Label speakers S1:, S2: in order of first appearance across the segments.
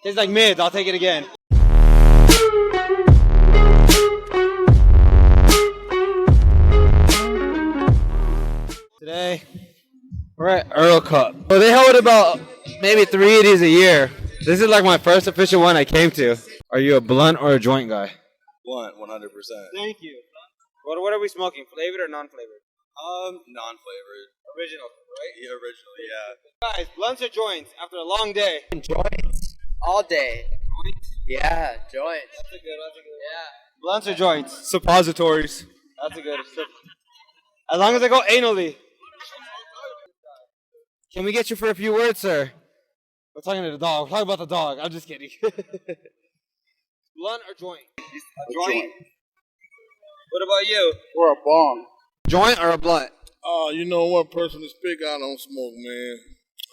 S1: Tastes like mids. I'll take it again. Today, we're at Errl Cup. So they hold about maybe 3 of these a year. This is like my first official one I came to. Are you a blunt or a joint guy?
S2: Blunt, 100%.
S1: Thank you. What are we smoking? Flavored or non-flavored?
S2: Non-flavored.
S1: Original, right?
S2: Yeah, original, yeah.
S1: Guys, blunts or joints after a long day?
S3: Joints. All day. Yeah, joints.
S1: That's a good.
S3: Yeah.
S1: Blunts or joints?
S4: Suppositories.
S1: That's a good. As long as I go anally. Can we get you for a few words, sir? We're talking to the dog. We're talking about the dog. I'm just kidding. Blunt or joint? A joint. What about you?
S5: Or a bong.
S1: Joint or a blunt?
S5: You know, one person to speak, I don't smoke, man.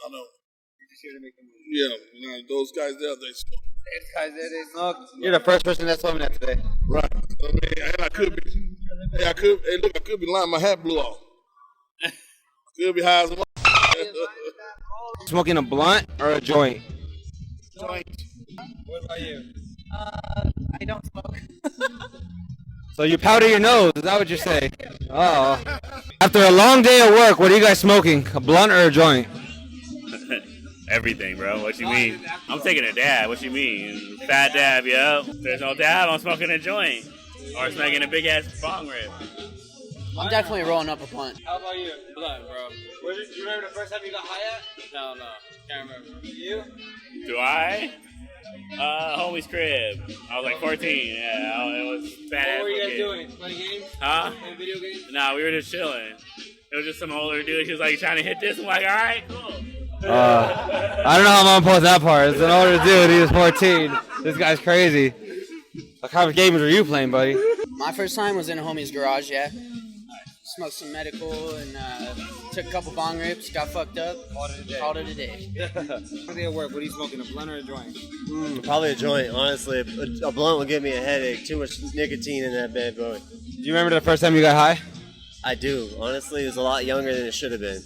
S5: I don't.
S1: You just here to make them move.
S5: Yeah, you know, those guys there, they smoke.
S1: These guys there, they smoke. You're the first person that told me that today.
S5: Right. I mean, and I could be. Hey, look, I could be lying. My hat blew off. Could be high as a
S1: Smoking a blunt or a joint?
S5: joint.
S1: What about you?
S3: I don't smoke.
S1: So you powder your nose, is that what you're saying? Oh. After a long day of work, what are you guys smoking? A blunt or a joint?
S6: Everything, bro. What you mean? I'm taking a dab. What you mean? Fat dab, yo. If there's no dab, I'm smoking a joint. Or smoking a big ass bong rip.
S3: I'm definitely rolling up a blunt.
S1: How about you?
S4: Blunt, bro.
S1: Do you remember the first time you got high at?
S4: No. Can't remember.
S1: You?
S6: Do I? Homie's crib. I was like 14. Yeah, it was badass.
S1: What were you guys
S6: kid.
S1: doing? Playing games?
S6: Huh?
S1: Playing video games?
S6: Nah, we were just chilling. It was just some older dude. He was like trying to hit this. I'm like, all right, cool.
S1: I don't know how I'm gonna post that part. It's an older dude. He was 14. This guy's crazy. What kind of games were you playing, buddy?
S3: My first time was in a homie's garage, yeah. Smoked some medical and took a couple bong rips, got fucked up, called it a day.
S1: What day at work? What are you smoking? A blunt or a joint?
S7: Probably a joint, honestly. A blunt would give me a headache. Too much nicotine in that bad boy.
S1: Do you remember the first time you got high?
S7: I do. Honestly, it was a lot younger than it should have been.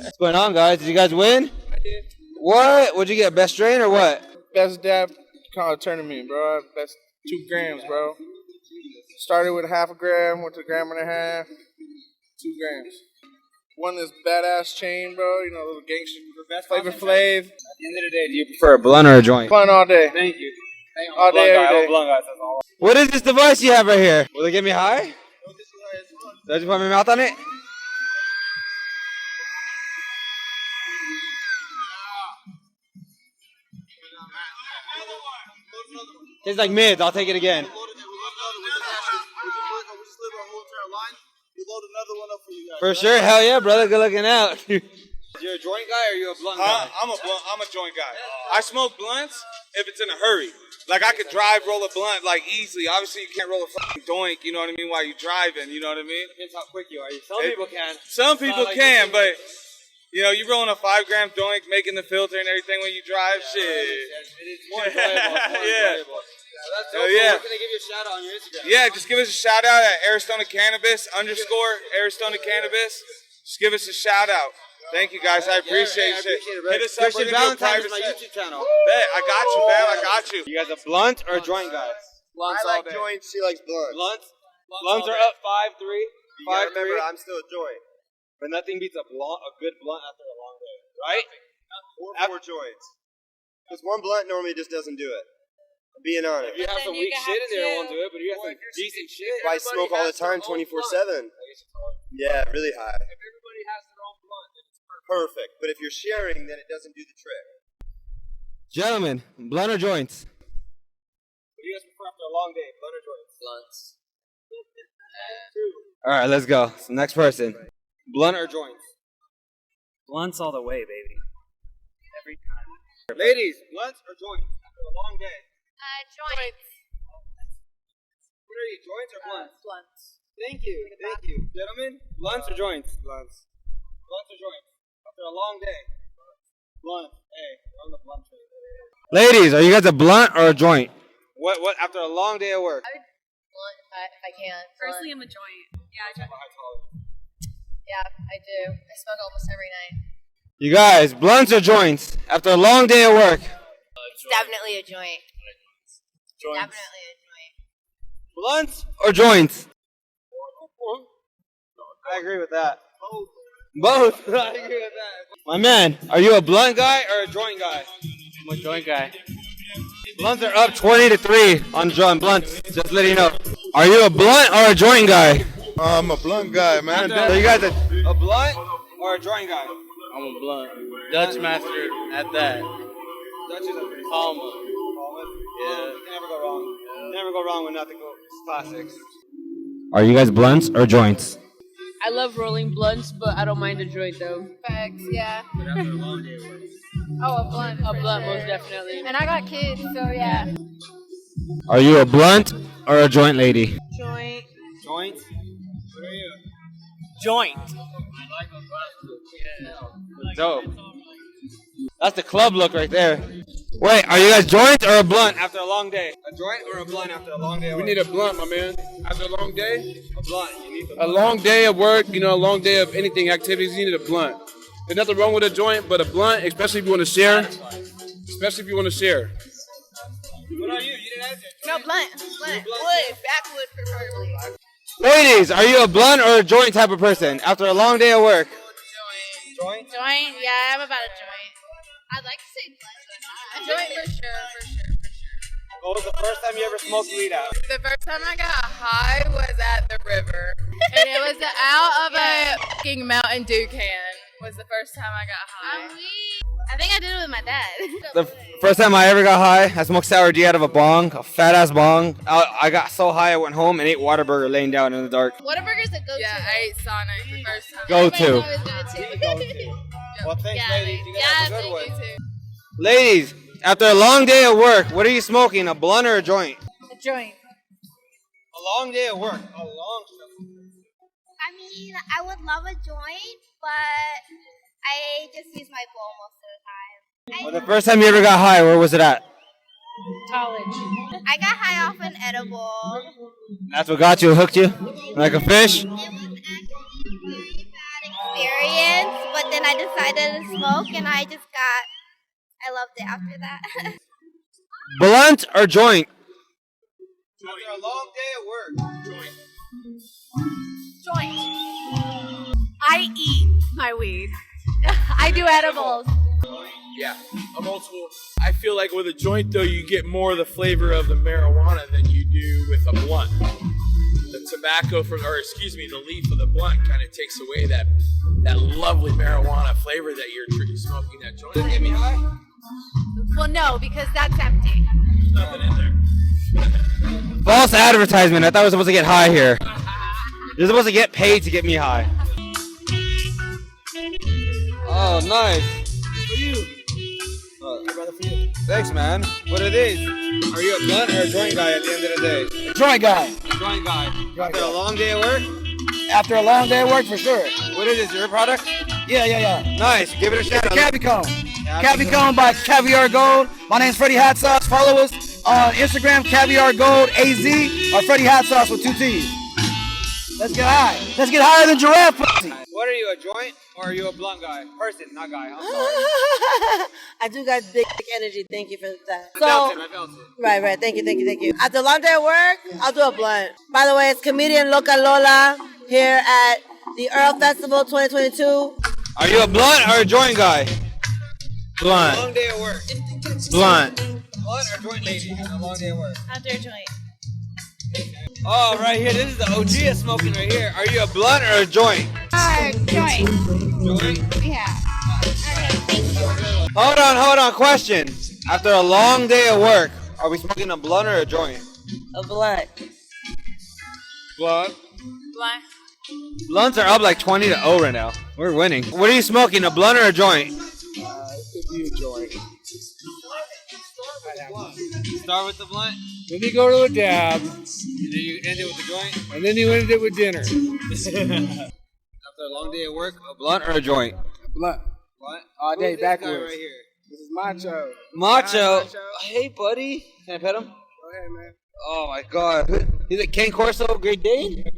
S1: What's going on, guys? Did you guys win?
S5: I did.
S1: What? What'd you get? Best strain or what?
S5: Best dab kind of tournament, bro. That's 2 grams, bro. Started with half a gram, went to 1.5 grams, 2 grams. Won this badass chain, bro. You know, little gangster Flavor Flav.
S1: At the end of the day, do you prefer a blunt or a joint?
S5: Fun all day.
S1: Thank you.
S5: All day, every day.
S1: What is this device you have right here? Will it get me high? Did I just put my mouth on it? Tastes like mids. I'll take it again. For sure. Hell yeah, brother. Good looking out. You a joint guy or you a blunt guy?
S4: I'm a joint guy. I smoke blunts if it's in a hurry. Like I could drive, roll a blunt like easily. Obviously, you can't roll a fucking doink. You know what I mean? While you're driving, you know what I mean?
S1: Depends how quick you are. Some people can.
S4: Some people can, but you know, you rolling a 5 gram doink, making the filter and everything when you drive. Shit.
S1: It is more enjoyable.
S4: Yeah.
S1: That's
S4: Hell yeah.
S1: We're gonna give you a shout out on your Instagram.
S4: Yeah, just give us a shout out at @ArizstonaCannabis _ArizstonaCannabis. Just give us a shout out. Thank you guys, I appreciate it. Hit us up.
S1: Christian
S4: We're gonna do a
S1: Valentine is
S4: private
S1: my
S4: set.
S1: YouTube channel.
S4: Bet, I got you, fam. I got you.
S1: You guys a blunt or a joint guy?
S7: I like joints. She likes blunts.
S1: Blunts are up 5-3.
S7: You gotta remember, I'm still a joint.
S1: But nothing beats a good blunt after a long day, right?
S7: Or 4 joints. Because 1 blunt normally just doesn't do it. I'm being honest.
S1: If you have some weak shit in there, it won't do it. But if you have some decent shit.
S7: If I smoke all the time, 24/7. Yeah, really high.
S1: If everybody has their own blunt, then it's
S7: Perfect. But if you're sharing, then it doesn't do the trick.
S1: Gentlemen, blunt or joints? What do you guys prefer after a long day, blunt or joints?
S3: Blunts.
S1: All right, let's go. So next person. Blunt or joints?
S8: Blunts all the way, baby. Every time.
S1: Ladies, blunts or joints after a long day?
S9: Joints.
S1: What are you, joints or blunts?
S9: Blunts.
S1: Thank you. Gentlemen, blunts or joints? Blunts. Blunts or joints? After a long day? Blunt. Hey, we're on the blunt train. Ladies, are you guys a blunt or a joint? What after a long day of work?
S9: I would blunt if I can.
S10: Personally, I'm a joint. Yeah,
S9: Yeah, I do. I smoke almost every night.
S1: You guys, blunts or joints after a long day of work?
S9: Definitely a joint.
S8: Joints.
S9: Definitely a joint.
S1: Blunts or joints? I agree with that. Both. I agree with that. My man, are you a blunt guy or a joint guy?
S3: I'm a joint guy.
S1: Blunts are up 20-3 on blunts. Just letting you know. Are you a blunt or a joint guy?
S11: I'm a blunt guy, man.
S1: So you guys a blunt or a joint guy?
S3: I'm a blunt. Dutch master at that.
S1: Dutch is a
S3: Palma.
S1: Yeah. You can never go wrong. Never go wrong with nothing. It's classics.
S12: Are you guys blunts or joints?
S13: I love rolling blunts, but I don't mind a joint though.
S9: Facts, yeah.
S13: Oh, a blunt. A blunt, most definitely.
S9: And I got kids, so yeah.
S12: Are you a blunt or a joint lady?
S13: Joint.
S1: Joint? What are you?
S3: Joint.
S1: Dope. That's the club look right there. Wait, are you guys joints or a blunt after a long day? A joint or a blunt after a long day of work?
S5: We need a blunt, my man. After a long day,
S1: a blunt. You need
S5: a long day of work, a long day of anything, activities, you need a blunt. There's nothing wrong with a joint, but a blunt, especially if you want to share. Especially if you want to share.
S1: What are you? You didn't answer.
S9: No, blunt. Blunt. Wood. Backwood, preferably.
S1: Ladies, are you a blunt or a joint type of person after a long day of work? Joint.
S9: Joint? Yeah, I'm about a joint. I'd like to say blunt. A joint for sure.
S1: What was the first time you ever smoked weed out?
S13: The first time I got high was at the river. And it was out of a fucking Mountain Dew can. Was the first time I got high.
S9: I think I did it with my dad.
S1: The first time I ever got high, I smoked sour D out of a bong, a fat ass bong. I got so high I went home and ate Whataburger laying down in the dark.
S9: Whataburger's a go-to.
S13: Yeah, I ate Sonic the first time.
S1: Go-to.
S9: Well,
S1: thanks,
S9: yeah,
S1: ladies. You guys
S9: yeah,
S1: have a good one.
S13: You too.
S1: Ladies, after a long day of work, what are you smoking, a blunt or a joint?
S9: A joint.
S1: A long day of work. A long
S9: I mean, I would love a joint, but I just use my bowl most of the time.
S1: Well, the first time you ever got high, where was it at?
S9: College. I got high off an edible.
S1: That's what got you, hooked you? Like a fish?
S9: It was actually a really bad experience, but then I decided to smoke, and I loved it after that.
S1: Blunt or joint? After a long day of work. Joint.
S9: Joint. I eat my weed. I do edibles.
S5: Yeah, I'm old school. I feel like with a joint, though, you get more of the flavor of the marijuana than you do with a blunt. The tobacco the leaf of the blunt kind of takes away that lovely marijuana flavor that you're smoking that joint. Does it get me high?
S9: Well, no, because that's empty.
S5: There's nothing in there.
S1: False advertisement. I thought I was supposed to get high here. You're supposed to get paid to get me high. Oh, nice. For you. Brother, for you. Thanks, man. What are these? Are you a blunt or a joint guy at the end of the day?
S14: Joint guy.
S1: Joint guy. After a long day of work?
S14: After a long day of work, for sure.
S1: What is this, your product?
S14: Yeah.
S1: Nice. Give it a shout out.
S14: 𝐤𝐤𝐤 by Caviar Gold. My name's Freddie Hot Sauce. Follow us on Instagram, Caviar Gold AZ, or Freddie Hot Sauce with 2 T's. Let's get high. Let's get higher than giraffe pussy.
S1: What are you, a joint or are you a blunt guy? Person, not guy. I'm sorry.
S15: I do got big energy. Thank you for that.
S1: I felt it.
S15: Right. Thank you. After a long day of work, I'll do a blunt. By the way, it's comedian Loca Lola here at the Errl Festival 2022.
S1: Are you a blunt or a joint guy?
S12: Blunt.
S1: Long day of work.
S12: Blunt.
S1: Blunt or joint lady? A long day of work.
S9: After a joint.
S1: Oh, right here. This is the OG of smoking right here. Are you a blunt or a joint?
S9: Joint.
S1: Joint?
S9: Yeah. Okay, thank you.
S1: Hold on. Question. After a long day of work, are we smoking a blunt or a joint?
S15: A blunt.
S1: Blunt.
S13: Blunt.
S1: Blunts are up like 20-0 right now. We're winning. What are you smoking, a blunt or a joint?
S5: It could be a joint.
S1: Start with the blunt,
S5: Then you go to a dab,
S1: and then you end it with the joint.
S5: and then you end it with dinner.
S1: After a long day of work, a blunt or a joint?
S5: Blunt.
S1: What?
S5: All day
S1: Who's this guy
S5: backwards.
S1: right here?
S5: This is Macho.
S1: Macho. Hey, buddy. Can I pet him?
S5: Go ahead, man.
S1: Oh my God. He's a King Corso Great Dane. Want to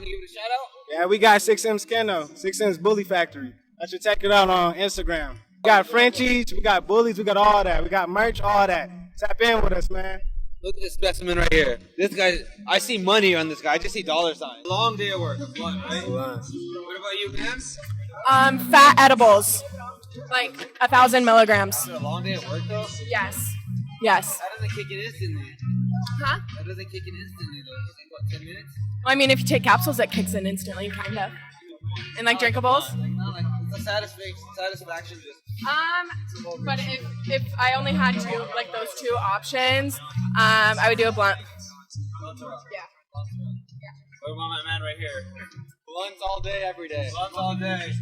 S1: give it a shout out?
S14: Yeah, we got 𝐥𝐸_𝐬𝐿 though. 𝐥𝐸_𝐬𝐿 Bully Factory. I should check it out on Instagram.
S1: We got Frenchies, we got bullies, we got all that. We got merch, all that. Tap in with us, man.
S12: Look at this specimen right here. This guy, I see money on this guy. I just see dollar signs.
S1: Long day of work. Blunt, right? Blunt. What about you, ma'am?
S10: Fat edibles, like 1,000 milligrams.
S1: After a long day of work, though?
S10: Yes. Yes.
S1: That doesn't kick it instantly.
S10: Huh?
S1: That doesn't kick it instantly, though. It takes, what, 10 minutes?
S10: Well, I mean, if you take capsules, it kicks in instantly, kind of. And like drinkables.
S1: Not like it's a satisfaction just.
S10: But if I only had those two options, I would do a blunt.
S1: What about my man right here? Blunts all day, every day. Blunts all day.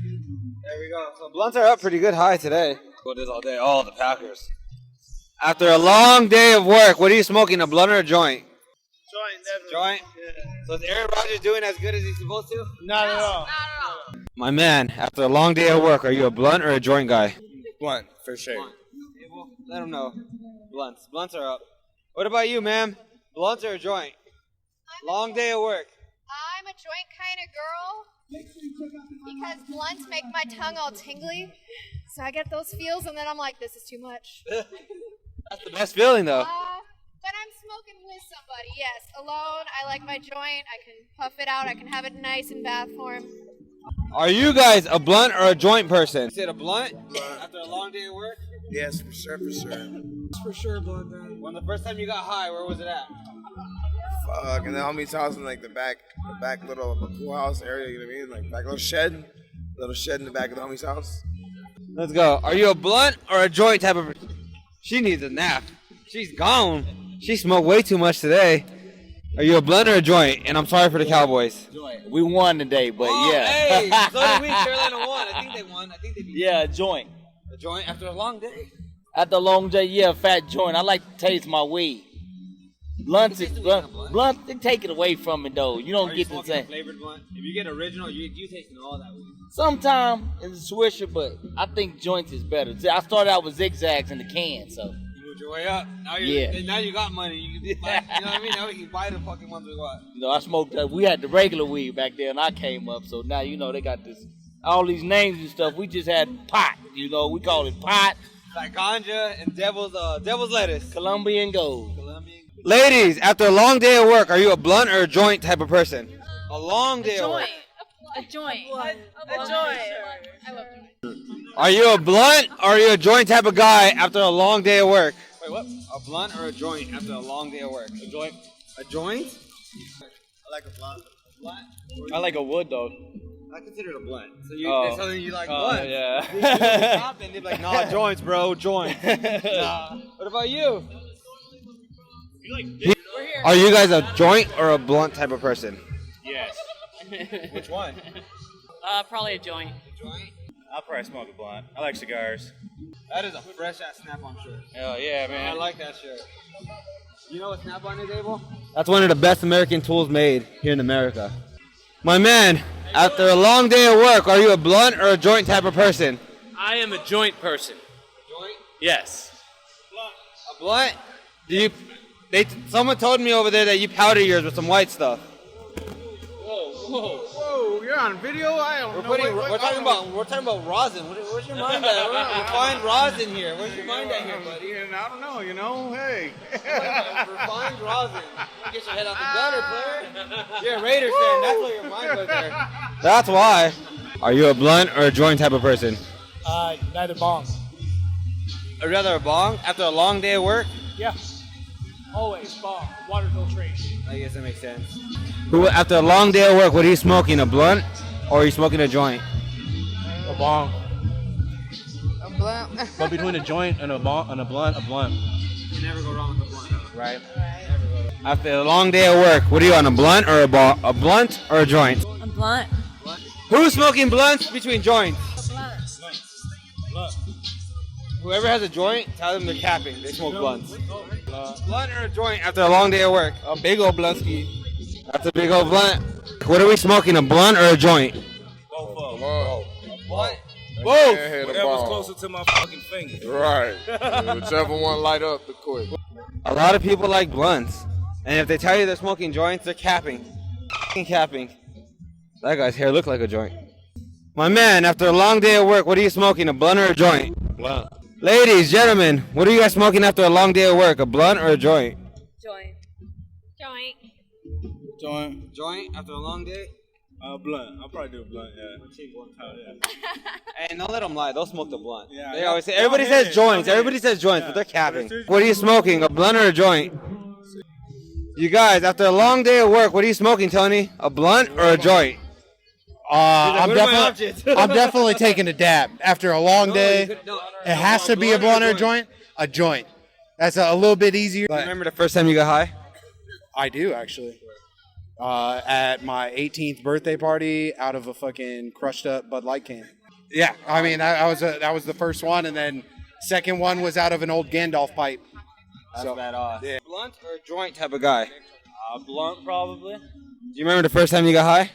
S1: There we go. So blunts are up pretty good high today.
S12: What is all day? Oh, the Packers. After a long day of work, what are you smoking, a blunt or a joint?
S1: Joint, definitely.
S12: Joint?
S1: Yeah.
S12: So is Aaron Rodgers doing as good as he's supposed to?
S1: Not at all.
S12: My man, after a long day of work, are you a blunt or a joint guy?
S2: Blunt, for sure.
S12: Blunt. Okay, well, let him know. Blunts. Blunts are up. What about you, ma'am? Blunts or a joint? Long day of work.
S9: I'm a joint kind of girl because blunts make my tongue all tingly. So I get those feels and then I'm like, this is too much.
S12: That's the best feeling, though.
S9: When I'm smoking with somebody, yes. Alone, I like my joint. I can puff it out. I can have it nice in bath form.
S12: Are you guys a blunt or a joint person? Is it a blunt? After a long day of work?
S11: Yes, for sure, for sure.
S1: For sure, blunt, man.
S12: When the first time you got high, where was it at?
S11: Fuck, and the homie's house in like the back little pool house area, you know what I mean? Like back little shed in the back of the homie's house.
S12: Let's go. Are you a blunt or a joint type of person? She needs a nap. She's gone. She smoked way too much today. Are you a blunt or a joint? And I'm sorry for the Cowboys.
S14: Joint. We won today, but yeah.
S12: Hey, so did we. Carolina won. I think they won. I think they beat.
S14: Yeah, joint.
S12: A joint after a long day.
S14: After a long day, yeah, fat joint. I like to taste my weed. Blunts, blunt, they take it away from it though. You don't get the same.
S12: Flavored blunt. If you get original, you tasting all that weed.
S14: Sometimes it's a swisher, but I think joints is better. See, I started out with zigzags in the can, so.
S12: You moved your way up. Now now you got money. You can buy, you know what I mean? Now we can buy the fucking ones we want.
S14: You know, I smoked. We had the regular weed back there, and I came up. So now you know they got this, all these names and stuff. We just had pot. You know, we call it pot.
S12: Like ganja and devil's lettuce.
S14: Colombian gold.
S12: Ladies, after a long day of work, are you a blunt or a joint type of person? A long day of work.
S10: A joint.
S13: I love joint.
S12: Are you a blunt or are you a joint type of guy after a long day of work?
S1: Wait, what?
S12: A blunt or a joint after a long day of work?
S1: A joint.
S12: A joint?
S7: I like a blunt.
S12: Blunt?
S1: I like a wood, though.
S12: I consider it a blunt. So
S1: Oh.
S12: so then you like blunt?
S1: Yeah.
S12: They'd be like, nah, joints, bro, joints. Nah. What about you? Are you guys a joint or a blunt type of person?
S6: Yes.
S1: Which one?
S10: Probably a joint.
S6: I'll probably smoke a blunt. I like cigars.
S12: That is a fresh ass Snap-on shirt.
S6: Oh yeah,
S12: I
S6: man.
S12: like that shirt. You know what Snap-on is, Abel? That's one of the best American tools made here in America. My man, after a long day of work, are you a blunt or a joint type of person?
S16: I am a joint person.
S12: Joint?
S16: Yes.
S12: A blunt? Someone told me over there that you powder yours with some white stuff.
S1: Whoa, you're on video? I don't know.
S12: We're talking about rosin. Where's your mind at? We're refined rosin here. Where's your mind at here, buddy?
S1: I don't know, hey.
S12: Refined rosin. Get your head out the gutter, player. You're a Raiders fan. That's why your mind was there. That's why. Are you a blunt or a joint type of person?
S1: Neither bong.
S12: I'd rather a bong after a long day of work.
S1: Yeah. Always bong. Water filtration.
S12: I guess that makes sense. After a long day of work, what are you smoking? A blunt or are you smoking a joint?
S1: A bong.
S13: A blunt.
S1: But between a joint and a blunt, a blunt.
S12: You never go wrong with a blunt. Right. After a long day of work, what are you on, a blunt or a blunt or a joint?
S10: A blunt.
S12: Who's smoking blunts between joints?
S10: A blunt.
S12: Whoever has a joint, tell them they're capping. They smoke blunts. Blunt or a joint after a long day of work?
S1: A big old bluntsky.
S12: That's a big old blunt. What are we smoking, a blunt or a joint?
S11: Both.
S12: What?
S11: Both.
S6: Whatever's closer to my fucking finger.
S11: Right. Whichever one light up the quick.
S12: A lot of people like blunts. And if they tell you they're smoking joints, they're capping. Capping. That guy's hair looked like a joint. My man, after a long day of work, what are you smoking, a blunt or a joint? Blunt. Ladies, gentlemen, what are you guys smoking after a long day of work? A blunt or a joint?
S10: Joint. Joint.
S1: Joint. Joint after a long day?
S2: Blunt. I'll probably do a blunt, yeah.
S12: Hey, don't let them lie. They'll smoke the blunt.
S2: Yeah,
S12: They always say, everybody says joints. Everybody says joints, but they're capping. What are you smoking? A blunt or a joint? You guys, after a long day of work, what are you smoking, Tony? A blunt or a joint?
S17: I'm definitely taking a dab. After a long day, it has to be a blunt or a joint. A joint. That's a little bit easier.
S12: You remember the first time you got high?
S17: I do, actually. At my 18th birthday party out of a fucking crushed up Bud Light can. Yeah, I mean, that was the first one, and then second one was out of an old Gandalf pipe.
S12: That's badass.
S17: Yeah.
S12: Blunt or a joint type of guy?
S8: Blunt, probably.
S12: Do you remember the first time you got high?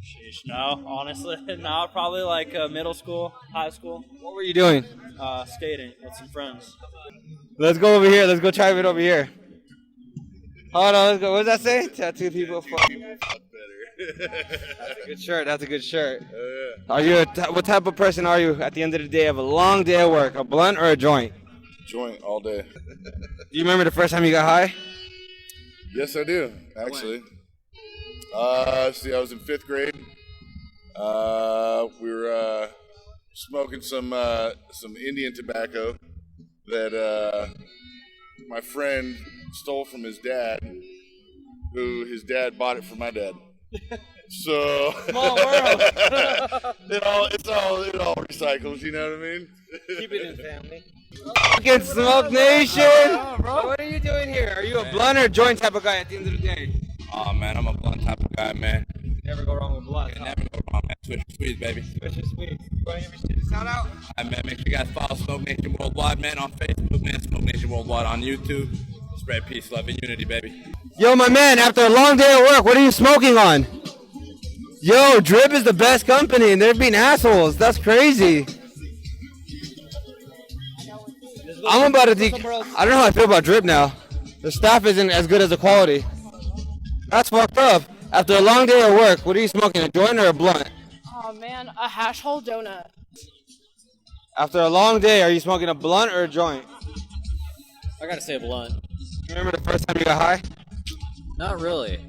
S8: Sheesh, no, honestly, no, probably like middle school, high school.
S12: What were you doing?
S8: Skating with some friends.
S12: Let's go over here. Let's go try it over here. Hold on, let's go. What does that say? Tattoo people. That's a good shirt. That's a good shirt. Are you what type of person are you at the end of the day of a long day of work? A blunt or a joint?
S18: Joint all day.
S12: Do you remember the first time you got high?
S18: Yes, I do, actually. See, I was in 5th grade. We were smoking some Indian tobacco that my friend stole from his dad, who his dad bought it for my dad. So
S12: small world.
S18: it all recycles. You know what I mean?
S12: Keep it in family. Fucking Smoke Nation! What are you doing here? Are you a blunt or joint type of guy at the end of the day?
S2: Oh man, I'm a blunt type of guy, man.
S12: Never go wrong with blunt.
S2: Never go wrong, man. Switch your sweets, baby.
S12: Switch your sweets. You want to give a shout out?
S2: Alright, man. Make sure you guys follow Smoke Nation Worldwide, man, on Facebook, man. Smoke Nation Worldwide on YouTube. Spread peace, love, and unity, baby.
S12: Yo, my man, after a long day of work, what are you smoking on? Yo, Drip is the best company, and they're being assholes. That's crazy. I'm about to I don't know how I feel about Drip now. The staff isn't as good as the quality. That's fucked up. After a long day of work, what are you smoking, a joint or a blunt?
S10: Oh man, a hash hole donut.
S12: After a long day, are you smoking a blunt or a joint?
S19: I gotta say a blunt.
S12: You remember the first time you got high?
S19: Not really.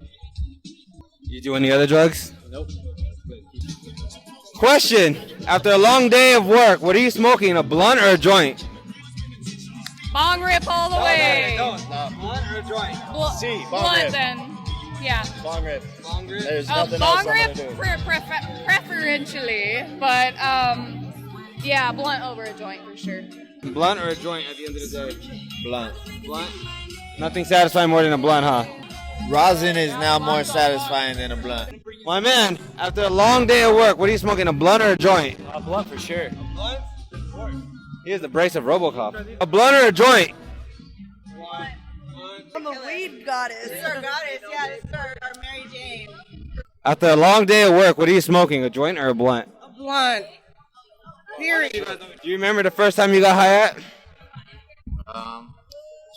S12: You do any other drugs?
S19: Nope.
S12: Question. After a long day of work, what are you smoking, a blunt or a joint?
S10: Bong rip all the way.
S12: Blunt or a joint?
S10: Blunt then. Yeah.
S17: Bong rip.
S12: Bong rip?
S17: There's nothing
S10: bong
S17: else I'm
S10: rip
S17: gonna do.
S10: preferentially, but yeah, blunt over a joint for sure.
S12: Blunt or a joint at the end of the day?
S17: Blunt.
S12: Blunt? Nothing satisfying more than a blunt, huh?
S17: Rosin is now more satisfying than a blunt.
S12: My man, after a long day of work, what are you smoking, a blunt or a joint?
S8: A blunt for sure.
S12: Blunt? He has the brace of RoboCop. A blunt or a joint?
S15: I'm a weed goddess. This is our goddess, yeah. This is our Mary Jane.
S12: After a long day of work, what are you smoking, a joint or a blunt?
S15: A blunt. Period.
S12: Do you remember the first time you got high at?
S17: It's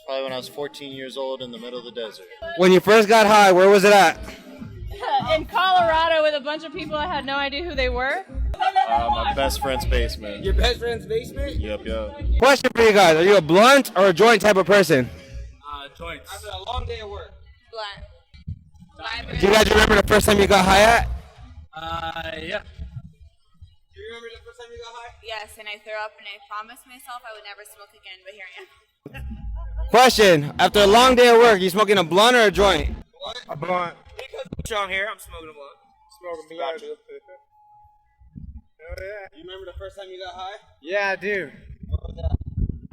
S17: probably when I was 14 years old in the middle of the desert.
S12: When you first got high, where was it at?
S10: In Colorado with a bunch of people I had no idea who they were.
S17: My best friend's basement.
S12: Your best friend's basement?
S17: Yep.
S12: Question for you guys. Are you a blunt or a joint type of person?
S8: Joints.
S12: After a long day of work.
S10: Blunt.
S12: Do you guys remember the first time you got high at?
S8: Yeah.
S12: Do you remember the first time you got high?
S13: Yes, and I threw up and I promised myself I would never smoke again, but here I am.
S12: Question. After a long day of work, you smoking a blunt or a joint?
S17: A blunt.
S8: Sean here, I'm smoking a blunt.
S17: Smoking blunt.
S12: You remember the first time you got high?
S20: Yeah, I do.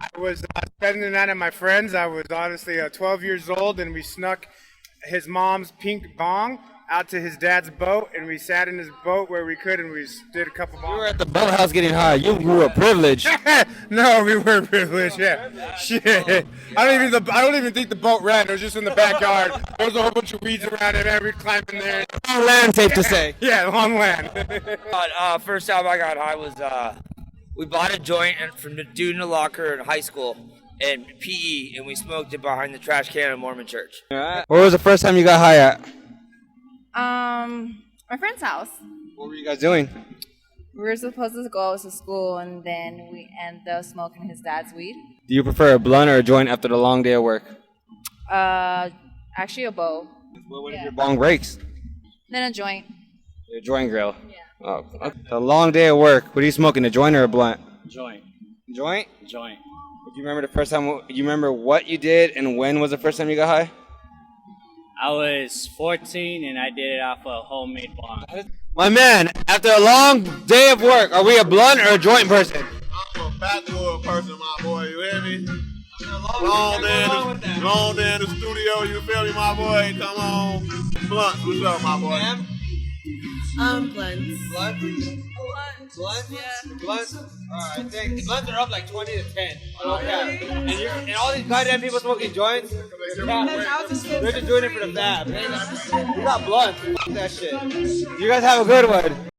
S20: I was spending the night at my friend's. I was honestly 12 years old, and we snuck his mom's pink bong out to his dad's boat, and we sat in his boat where we could, and we did a couple bongs.
S12: You were at the boathouse getting high. You were privileged.
S20: No, we were privileged. Yeah, shit. I don't even think the boat ran. It was just in the backyard. There was a whole bunch of weeds around it, and we'd climb in there.
S12: Long land, safe to say.
S20: Yeah, long land.
S21: First time I got high was we bought a joint from the dude in the locker in high school and PE, and we smoked it behind the trash can in Mormon church.
S12: Where was the first time you got high at?
S10: My friend's house.
S12: What were you guys doing?
S13: We were supposed to go to school, and then we ended up smoking his dad's weed.
S1: Do you prefer a blunt or a joint after the long day of work?
S13: Actually a bow.
S1: What if your bong breaks?
S13: Then a joint.
S1: Your joint grill. Yeah. Oh, okay. A long day of work. What are you smoking? A joint or a blunt?
S8: Joint.
S1: Joint?
S8: Joint.
S1: Do you remember the first time? Do you remember what you did and when was the first time you got high?
S8: I was 14 and I did it off a homemade bong.
S1: My man, after a long day of work, are we a blunt or a joint person?
S18: I'm a backwood person, my boy. You hear me? Long day in the studio. You feel me, my boy? Come on. Blunts, what's up, my boy?
S15: Blunts.
S1: Blunts? Yeah. Blunts? Alright, thanks. Blunts are up like 20 to 10. Okay. And all these goddamn people smoking joints, they're just doing it for the fab. We got blunts. Fuck that shit. You guys have a good one.